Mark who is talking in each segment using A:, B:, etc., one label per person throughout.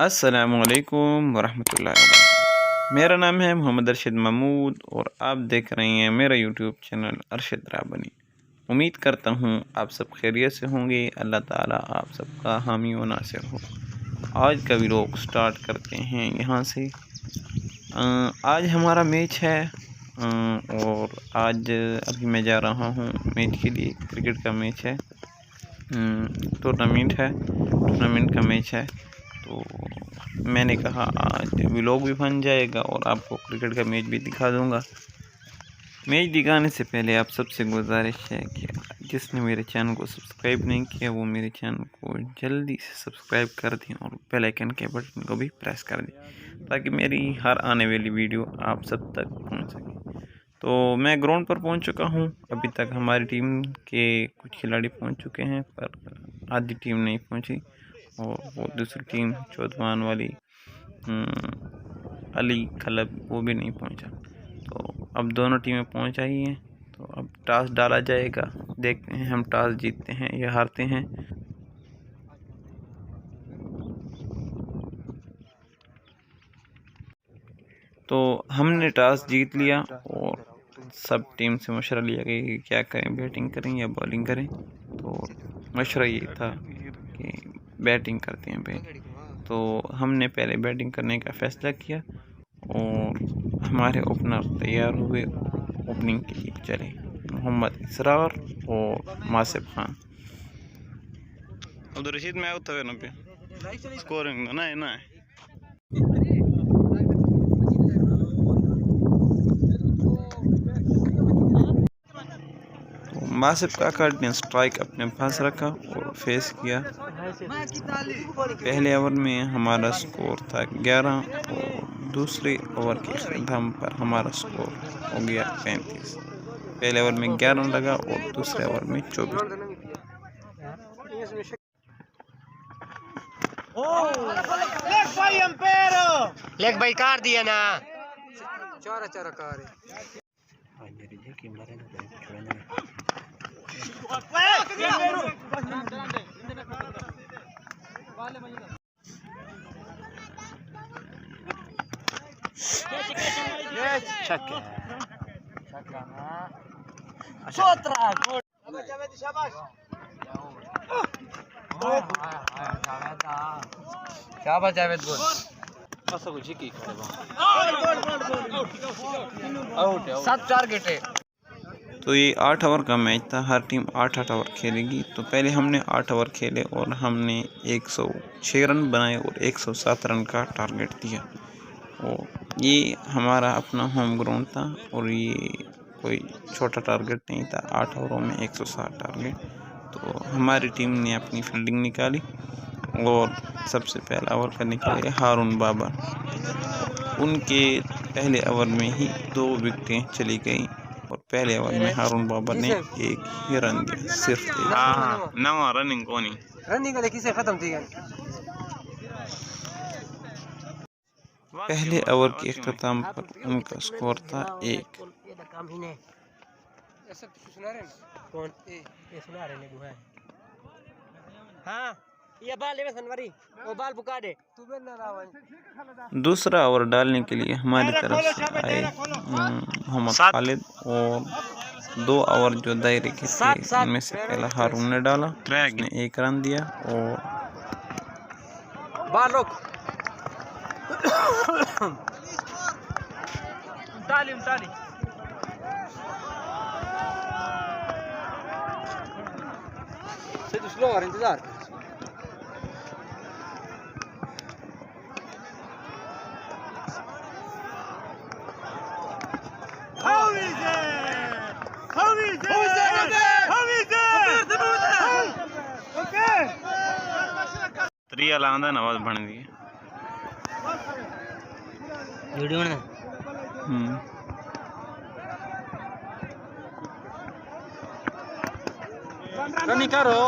A: अस्सलामुअलैकुम वरहमतुल्लाहि वबरकातुहू। मेरा नाम है मोहम्मद अरशद महमूद और आप देख रहे हैं मेरा यूट्यूब चैनल अरशद राबनी। उम्मीद करता हूँ आप सब खैरियत से होंगे। अल्लाह ताला आप सबका हामी व नासिर हो। आज का व्लॉग स्टार्ट करते हैं यहाँ से। आज हमारा मैच है और आज अभी मैं जा रहा हूँ मैच के लिए। क्रिकेट का मैच है, टूर्नामेंट का मैच है। तो मैंने कहा आज व्लॉग भी बन जाएगा और आपको क्रिकेट का मैच भी दिखा दूंगा। मैच दिखाने से पहले आप सबसे गुजारिश है कि जिसने मेरे चैनल को सब्सक्राइब नहीं किया वो मेरे चैनल को जल्दी से सब्सक्राइब कर दें और बेल आइकन के बटन को भी प्रेस कर दें ताकि मेरी हर आने वाली वीडियो आप सब तक पहुंच सके। तो मैं ग्राउंड पर पहुंच चुका हूं। अभी तक हमारी टीम के कुछ खिलाड़ी पहुंच चुके हैं पर आधी टीम नहीं पहुंची और वो दूसरी टीम चौधवान वाली अली खलब वो भी नहीं पहुंचा। तो अब दोनों टीमें पहुंच आई हैं। तो अब टॉस डाला जाएगा, देखते हैं हम टॉस जीतते हैं या हारते हैं। तो हमने टॉस जीत लिया और सब टीम से मशवरा लिया कि क्या करें, बैटिंग करें या बॉलिंग करें। तो मशवरा ये था कि बैटिंग करते हैं पहले। तो हमने पहले बैटिंग करने का फैसला किया और हमारे ओपनर तैयार हुए। ओपनिंग के लिए चले मोहम्मद इसरार और मासिफ खान। अब्दुल रशीद में होता है ना पे स्कोरिंग ना है ना। मासिफ काका ने स्ट्राइक अपने पास रखा और फेस किया। पहले ओवर में हमारा स्कोर था 11 और दूसरे ओवर के ख़त्म पर हमारा स्कोर हो गया 35। पहले ओवर में 11 लगा और दूसरे ओवर में 24।
B: लेग भाई कार दिया ना चारा कार शाबाश जावेद बोल सात टारगेट है।
A: तो ये 8 ओवर का मैच था। हर टीम 8-8 ओवर खेलेगी। तो पहले हमने 8 ओवर खेले और हमने 106 रन बनाए और 107 रन का टारगेट दिया। और ये हमारा अपना होम ग्राउंड था और ये कोई छोटा टारगेट नहीं था। 8 ओवरों में 107 टारगेट। तो हमारी टीम ने अपनी फील्डिंग निकाली और सबसे पहला ओवर पर निकले हारून बाबर। उनके पहले ओवर में ही 2 विकेटें चली गई और पहले ओवर में हारून बाबर ने एक ही रन दिया, सिर्फ एक। नवा रनिंग कोनी
B: रनिंग किसे खत्म थी।
A: पहले ओवर के अख्ताम पर उनका स्कोर था 1। दूसरा ओवर डालने के लिए हमारी तरफ से आए मोहम्मद खालिद और 2 ओवर जो दायरे के थे उनमें से पहला हारून ने डाला, उसने 1 रन दिया और
B: इंतजार
A: त्रिया लांदा नवाज बन दी
B: वीडियो ने रनिंग करो।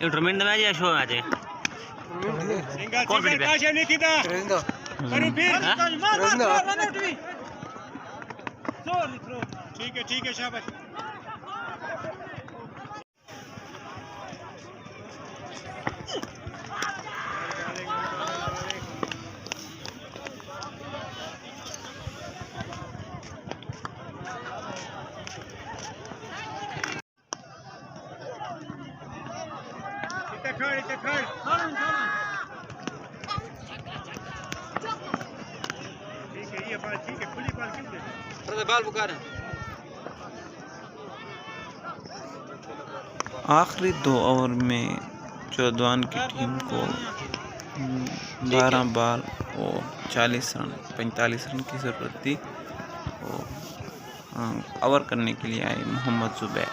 C: टूर्नामेंट में शो आज
B: कौन ठीक है शाबाश।
A: आखिरी 2 ओवर में चौधवान की टीम को 12 बॉल और 40 रन 45 रन की ज़रूरत थी। ओवर करने के लिए आए मोहम्मद जुबैर।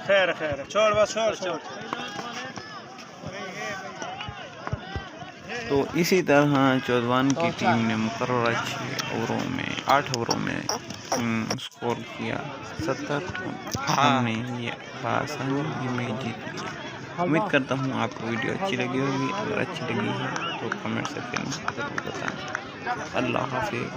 B: खैर खैर छोड़ बस छोड़।
A: तो इसी तरह चौधवान की टीम ने मुकर्रर 8 ओवरों में स्कोर किया 70। हमने ये आसानी ये मैच जीत लिया। उम्मीद करता हूँ आपको वीडियो अच्छी लगी होगी। अगर अच्छी लगी है तो कमेंट सेक्शन में ज़रूर बताएं। अल्लाह हाफ़िज़।